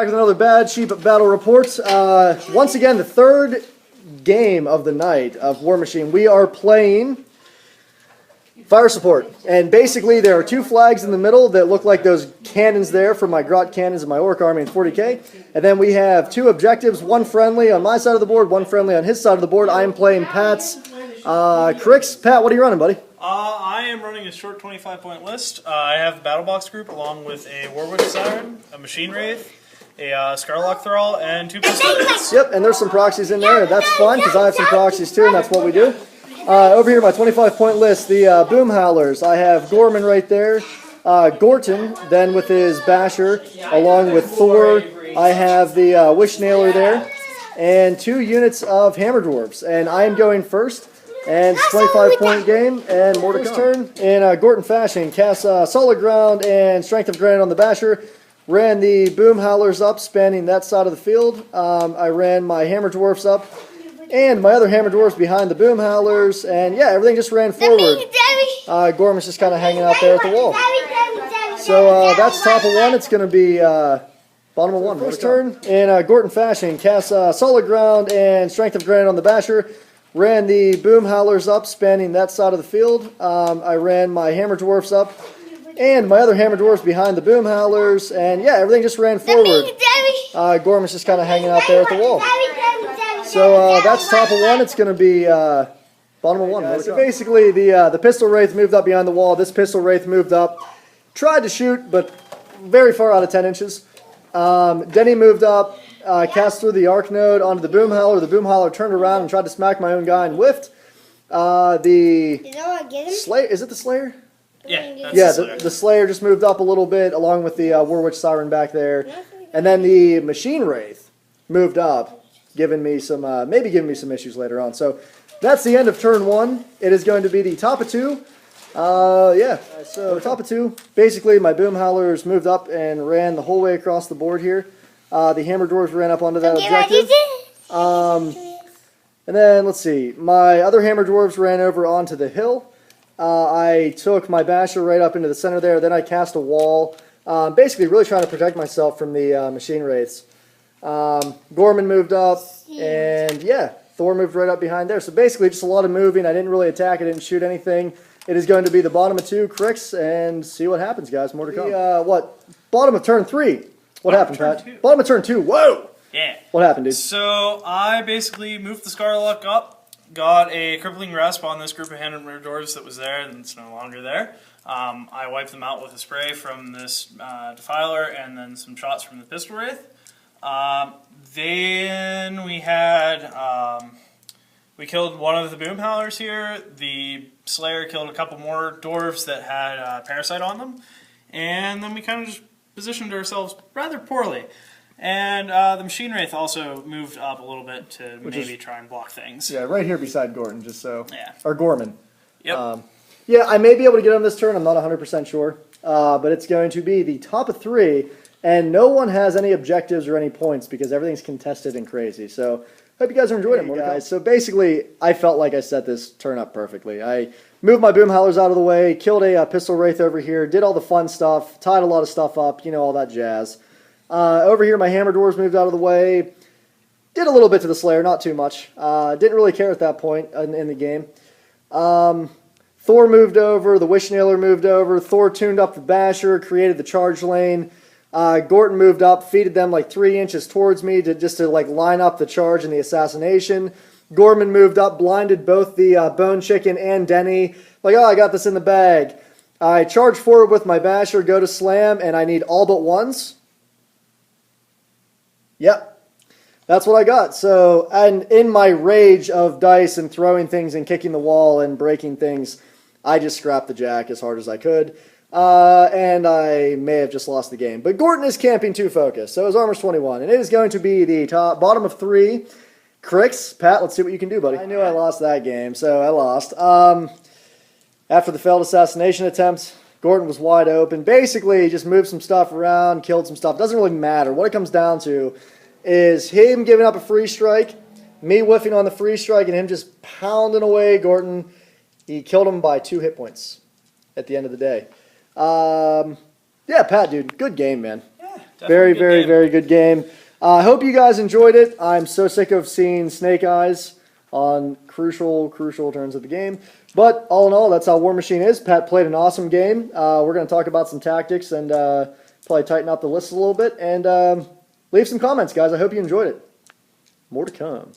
back with another Bad Sheep Battle Report. Once again, the third game of the night of War Machine. We are playing Fire Support. And basically, there are two flags in the middle that look like those cannons there from my Grot cannons and my Orc army in 40k. And then we have two objectives, one friendly on my side of the board, one friendly on his side of the board. I am playing Pat's Cryx. Pat, what are you running, buddy? I am running a short 25-point list. I have the Battle Box group along with a Warwitch Siren, a Machine Wraith, a Scarlock Thrall, and two Pistol Wraiths. Yep, and there's some proxies in there. That's fun because I have some proxies too, and that's what we do. Over here, my 25-point list, the Boom Howlers. I have Gorman right there. Gorten, then with his Basher, along with Thor. I have the Wish Nailer there, and 2 units of Hammer Dwarves. And I am going first. And it's a 25-point game, and more to come. Turn in Gorten fashion, cast Solid Ground and Strength of Granite on the Basher. Ran the Boom Howlers up, spanning that side of the field. I ran my Hammer Dwarfs up, and my other Hammer Dwarfs behind the Boom Howlers, and yeah, everything just ran forward. Gorman's just kind of hanging out there at the wall. So that's top of 1. It's going to be bottom of 1. First turn in Gorten fashion, cast Solid Ground and Strength of Granite on the Basher. Ran the Boom Howlers up, spanning that side of the field. I ran my Hammer Dwarfs up, and my other Hammer Dwarfs behind the Boom Howlers, and yeah, everything just ran forward. Gorman's just kind of hanging out there at the wall. So that's top of 1. It's going to be bottom of 1. So basically, the Pistol Wraith moved up behind the wall. This Pistol Wraith moved up, tried to shoot, but very far out of 10 inches. Denny moved up. Cast through the Arc Node onto the Boom Howler. The Boom Howler turned around and tried to smack my own guy and whiffed. Slayer, is it the Slayer? Yeah, the Slayer just moved up a little bit along with the Warwitch Siren back there. And then the Machine Wraith moved up, giving me some, maybe giving me some issues later on. So that's the end of turn 1. It is going to be the top of 2. Yeah, so top of 2. Basically, my Boom Howlers moved up and ran the whole way across the board here. The Hammer Dwarves ran up onto that objective. And then, let's see, my other Hammer Dwarves ran over onto the hill. I took my Basher right up into the center there. Then I cast a wall, basically really trying to protect myself from the Machine Wraiths. Gorman moved up, and yeah, Thor moved right up behind there. So basically just a lot of moving. I didn't really attack. I didn't shoot anything. It is going to be the bottom of 2, Cryx, and see what happens, guys. More to come. Bottom of turn 3. What happened, Pat? Bottom of turn 2. Whoa! Yeah. What happened, dude? So I basically moved the Scarlock up, got a Crippling Grasp on this group of Hammer Dwarves that was there, and it's no longer there. I wiped them out with a spray from this Defiler and then some shots from the Pistol Wraith. Then we had, we killed one of the Boom Howlers here. The Slayer killed a couple more Dwarves that had Parasite on them. And then we kind of just positioned ourselves rather poorly. And the Machine Wraith also moved up a little bit to maybe try and block things. Yeah, right here beside Gorton, just so. Yeah. Or Gorman. Yep. Yeah, I may be able to get on this turn. I'm not 100% sure. But it's going to be the top of 3, and no one has any objectives or any points because everything's contested and crazy. So, hope you guys are enjoying it, guys. So basically, I felt like I set this turn up perfectly. I moved my Boom Howlers out of the way, killed a Pistol Wraith over here, did all the fun stuff, tied a lot of stuff up, you know, all that jazz. Over here, my Hammer Dwarves moved out of the way, did a little bit to the Slayer, not too much. Didn't really care at that point in the game. Thor moved over, the Wish Nailer moved over, Thor tuned up the Basher, created the charge lane. Gorton moved up, feeded them like 3 inches towards me just to like line up the charge and the assassination. Gorman moved up, blinded both the Bone Chicken and Denny. Like, oh, I got this in the bag. I charge forward with my Basher, go to slam, and I need all but ones. Yep. That's what I got. So, and in my rage of dice and throwing things and kicking the wall and breaking things, I just scrapped the jack as hard as I could. And I may have just lost the game. But Gorton is camping 2 focus, so his armor's 21. And it is going to be the bottom of 3. Cryx, Pat, let's see what you can do, buddy. I knew I lost that game, so I lost. After the failed assassination attempt, Gorton was wide open. Basically, he just moved some stuff around, killed some stuff. Doesn't really matter. What it comes down to is him giving up a free strike, me whiffing on the free strike, and him just pounding away Gorton. He killed him by 2 hit points at the end of the day. Yeah, Pat, dude, good game, man. Yeah, Very, good very, game. very good game. I hope you guys enjoyed it. I'm so sick of seeing Snake Eyes on crucial turns of the game. But all in all, that's how War Machine is. Pat played an awesome game. We're going to talk about some tactics and probably tighten up the list a little bit. And leave some comments, guys. I hope you enjoyed it. More to come.